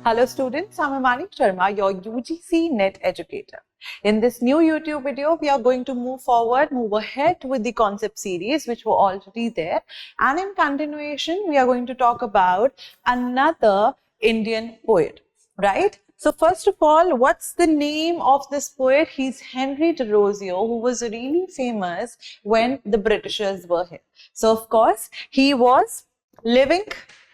Hello students, I'm Himani Sharma, your UGC NET educator. In this new YouTube video, we are going to move ahead with the concept series which were already there. And in continuation, we are going to talk about another Indian poet, right? So first of all, what's the name of this poet? He's Henry Derozio, who was really famous when the Britishers were here. So of course, he was living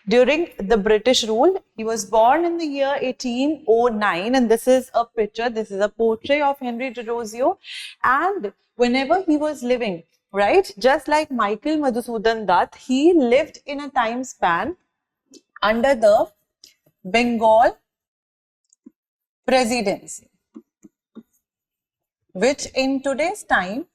during the British rule. He was born in the year 1809, and this is a picture, this is a portrait of Henry Derozio. And whenever he was living, right, just like Michael Madhusudan Dutt, he lived in a time span under the Bengal presidency, which in today's time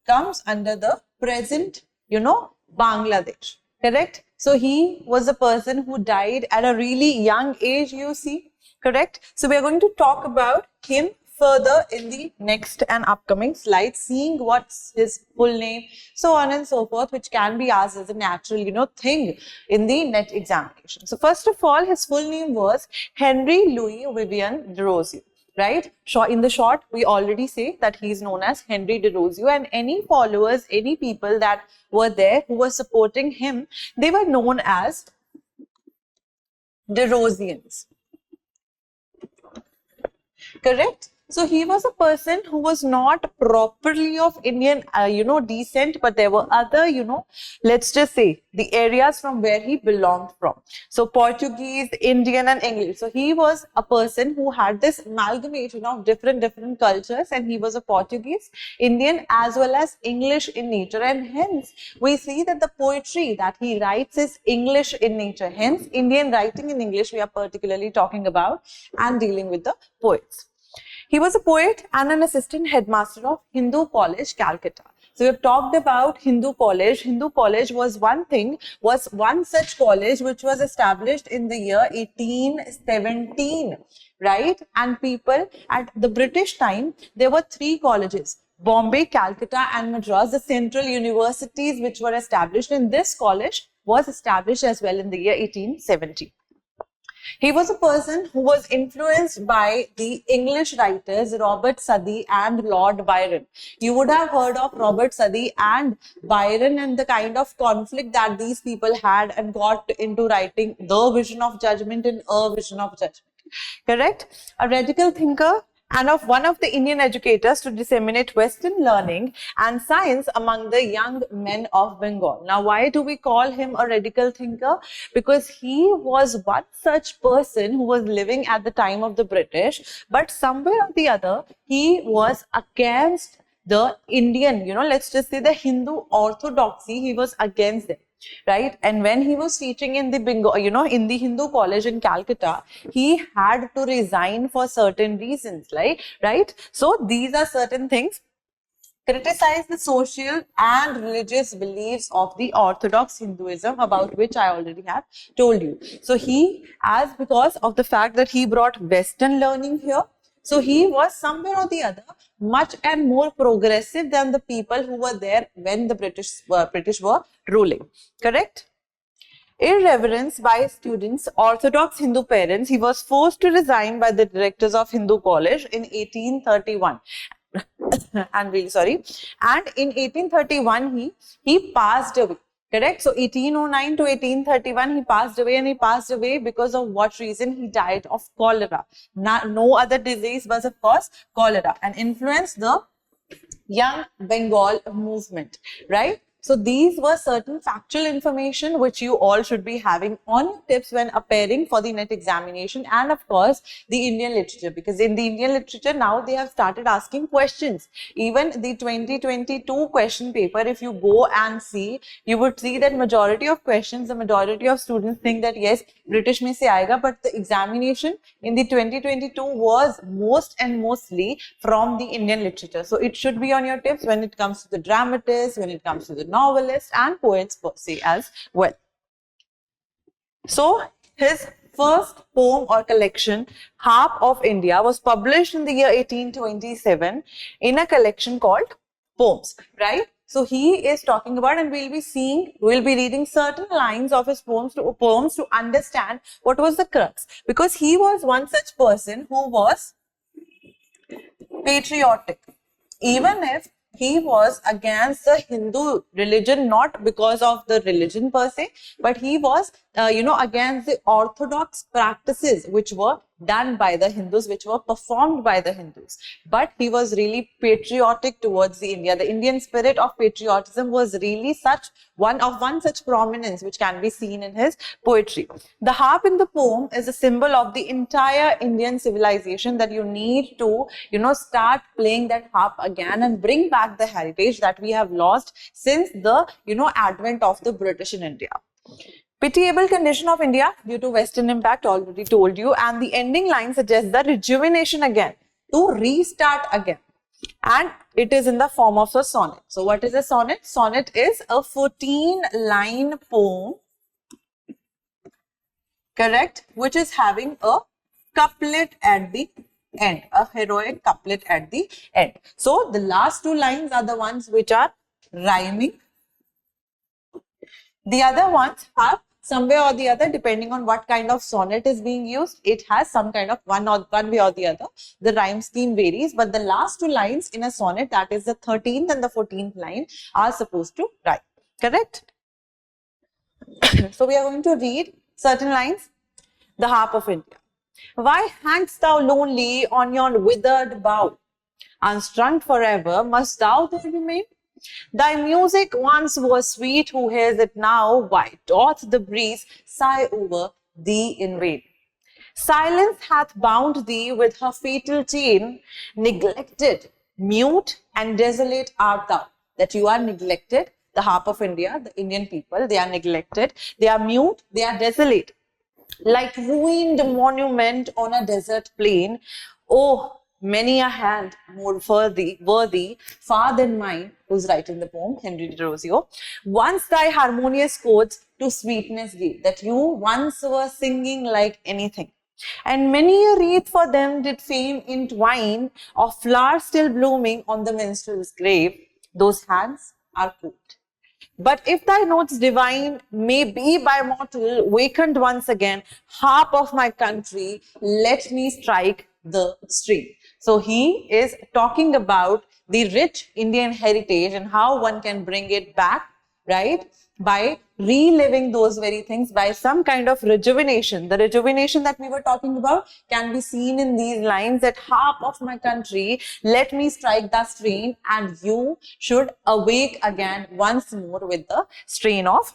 comes under the present, Bangladesh, correct? So he was a person who died at a really young age, you see, correct? So we are going to talk about him further in the next and upcoming slides, seeing what's his full name, so on and so forth, which can be asked as a natural, thing in the NET examination. So first of all, his full name was Henry Louis Vivian Derozio. Right? In the short, we already say that he is known as Henry Derozio, and any followers, any people that were there who were supporting him, they were known as Derosians. Correct? So he was a person who was not properly of Indian, descent, but there were other, let's just say the areas from where he belonged from. So Portuguese, Indian and English. So he was a person who had this amalgamation of different cultures, and he was a Portuguese, Indian as well as English in nature. And hence we see that the poetry that he writes is English in nature. Hence Indian writing in English we are particularly talking about and dealing with the poets. He was a poet and an assistant headmaster of Hindu College, Calcutta. So we have talked about Hindu College. Hindu College was one such college which was established in the year 1817, right? And people at the British time, there were three colleges: Bombay, Calcutta and Madras. The central universities which were established in this college was established as well in the year 1870. He was a person who was influenced by the English writers Robert Southey and Lord Byron. You would have heard of Robert Southey and Byron and the kind of conflict that these people had and got into writing The Vision of Judgment and A Vision of Judgment. Correct? A radical thinker and one of the Indian educators to disseminate Western learning and science among the young men of Bengal. Now, why do we call him a radical thinker? Because he was one such person who was living at the time of the British, but somewhere or the other, he was against the Indian, let's just say the Hindu orthodoxy, he was against them. Right? And when he was teaching in the Bengal, in the Hindu college in Calcutta, he had to resign for certain reasons, right? So these are certain things. Criticize the social and religious beliefs of the Orthodox Hinduism, about which I already have told you. So because of the fact that he brought Western learning here, so he was somewhere or the other much and more progressive than the people who were there when the British were ruling. Correct? Irreverence by students, Orthodox Hindu parents, he was forced to resign by the directors of Hindu College in 1831. I'm really sorry. And in 1831, he passed away. Correct? So 1809 to 1831, he passed away, and he passed away because of what reason? He died of cholera. No other disease, but of course cholera, and influenced the young Bengal movement, right? So these were certain factual information which you all should be having on your tips when appearing for the NET examination, and of course the Indian literature, because in the Indian literature now they have started asking questions. Even the 2022 question paper, if you go and see, you would see that majority of questions, the majority of students think that yes, British mein se aayega, but the examination in the 2022 was mostly from the Indian literature. So it should be on your tips when it comes to the dramatists, when it comes to the novelists and poets per se as well. So his first poem or collection, HARP of India, was published in the year 1827 in a collection called Poems, right? So he is talking about, and we'll be reading certain lines of his poems to understand what was the crux. Because he was one such person who was patriotic, even if he was against the Hindu religion, not because of the religion per se, but he was, against the orthodox practices which were done by the Hindus, which were performed by the Hindus. But he was really patriotic towards the India. The Indian spirit of patriotism was really one such prominence which can be seen in his poetry. The harp in the poem is a symbol of the entire Indian civilization, that you need to, start playing that harp again and bring back the heritage that we have lost since the, advent of the British in India. Pitiable condition of India due to Western impact, already told you, and the ending line suggests the rejuvenation again, to restart again, and it is in the form of a sonnet. So what is a sonnet? Sonnet is a 14-line poem, correct, which is having a couplet at the end, a heroic couplet at the end. So the last two lines are the ones which are rhyming. The other ones have somewhere or the other, depending on what kind of sonnet is being used, it has some kind of one way or the other. The rhyme scheme varies, but the last two lines in a sonnet, that is the 13th and the 14th line, are supposed to rhyme. Correct? So we are going to read certain lines. The Harp of India. Why hangst thou lonely on yon withered bough? Unstrung forever, must thou there remain? Thy music once was sweet, who hears it now? Why doth the breeze sigh over thee in vain? Silence hath bound thee with her fatal chain, neglected, mute and desolate art thou. That you are neglected, the Harp of India, the Indian people, they are neglected, they are mute, they are desolate. Like ruined monument on a desert plain, oh, many a hand more worthy, far than mine, who's writing the poem, Henry Derozio. Once thy harmonious chords to sweetness gave, that you once were singing like anything. And many a wreath for them did fame entwine, of flowers still blooming on the minstrel's grave. Those hands are cold. But if thy notes divine may be by mortal wakened once again, harp of my country, let me strike the string. So he is talking about the rich Indian heritage and how one can bring it back, right? By reliving those very things, by some kind of rejuvenation. The rejuvenation that we were talking about can be seen in these lines, that harp of my country, let me strike the string, and you should awake again once more with the strain of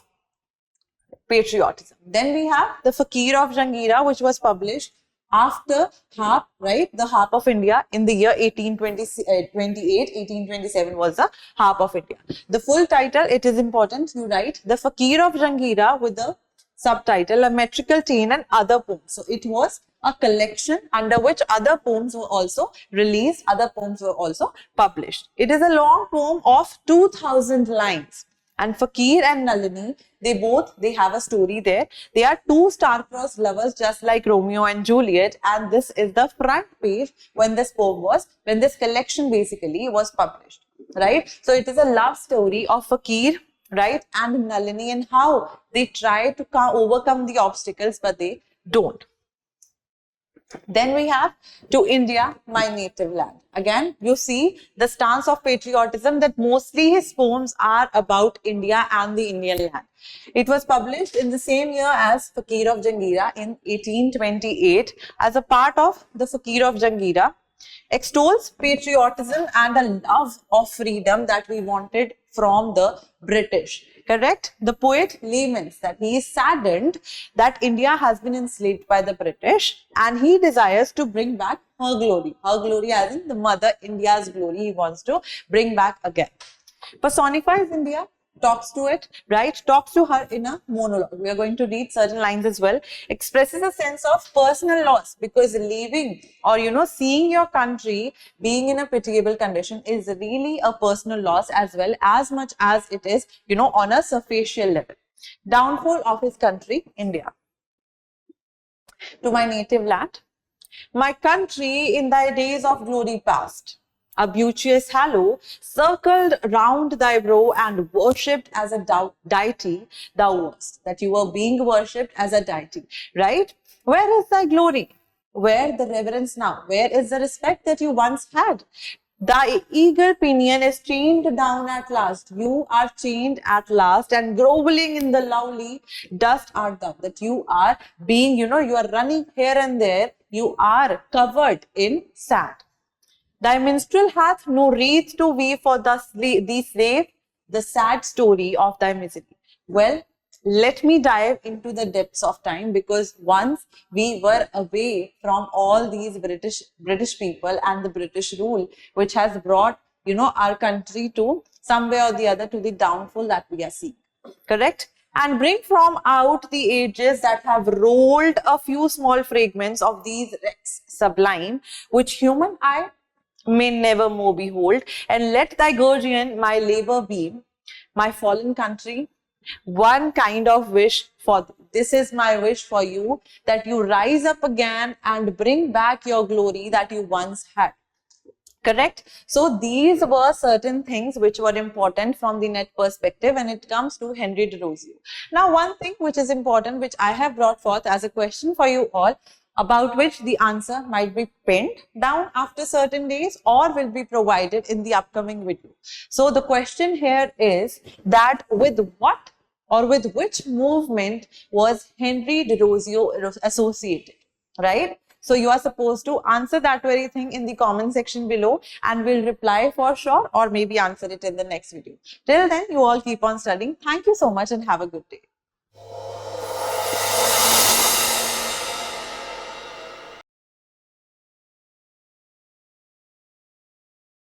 patriotism. Then we have the Fakir of JUNGHEERA, which was published after HARP, right? The HARP of India in the year 1827 was the HARP of India. The full title, it is important, you write the Fakir of JUNGHEERA with the subtitle, A Metrical Chain and Other Poems. So it was a collection under which other poems were also released, other poems were also published. It is a long poem of 2000 lines. And Fakir and Nalini, they have a story there. They are two star-crossed lovers, just like Romeo and Juliet. And this is the front page when this collection basically was published, right? So it is a love story of Fakir, right, and Nalini, and how they try to overcome the obstacles, but they don't. Then we have To India, My Native Land. Again, you see the stance of patriotism, that mostly his poems are about India and the Indian land. It was published in the same year as Fakir of JUNGHEERA in 1828 as a part of the Fakir of JUNGHEERA. Extols patriotism and a love of freedom that we wanted from the British. Correct? The poet laments that he is saddened that India has been enslaved by the British, and he desires to bring back her glory. Her glory as in the mother India's glory, he wants to bring back again. Personifies India, talks to it, right? Talks to her in a monologue. We are going to read certain lines as well. Expresses a sense of personal loss, because leaving or, seeing your country being in a pitiable condition is really a personal loss as well, as much as it is, on a superficial level. Downfall of his country, India. To my native land. My country, in thy days of glory past, A beauteous halo circled round thy brow and worshipped as a deity thou wast. That you were being worshipped as a deity, right? Where is thy glory? Where the reverence now? Where is the respect that you once had? Thy eager pinion is chained down at last. You are chained at last and groveling in the lowly dust art thou. That you are being, you are running here and there. You are covered in sand. Thy minstrel hath no wreath to weave for thee slave, the sad story of thy misery. Well, let me dive into the depths of time, because once we were away from all these British people and the British rule, which has brought, our country to somewhere or the other to the downfall that we are seeing. Correct? And bring from out the ages that have rolled a few small fragments of these wrecks sublime, which human eye may never more behold, and let thy guardian my labor be, my fallen country, one kind of wish for this is my wish for you, that you rise up again and bring back your glory that you once had. Correct? So these were certain things which were important from the net perspective when it comes to Henry Derozio. Now, one thing which is important, which I have brought forth as a question for you all, about which the answer might be pinned down after certain days or will be provided in the upcoming video. So the question here is that with what or with which movement was Henry Derozio associated, right? So you are supposed to answer that very thing in the comment section below, and we'll reply for sure, or maybe answer it in the next video. Till then, you all keep on studying. Thank you so much and have a good day.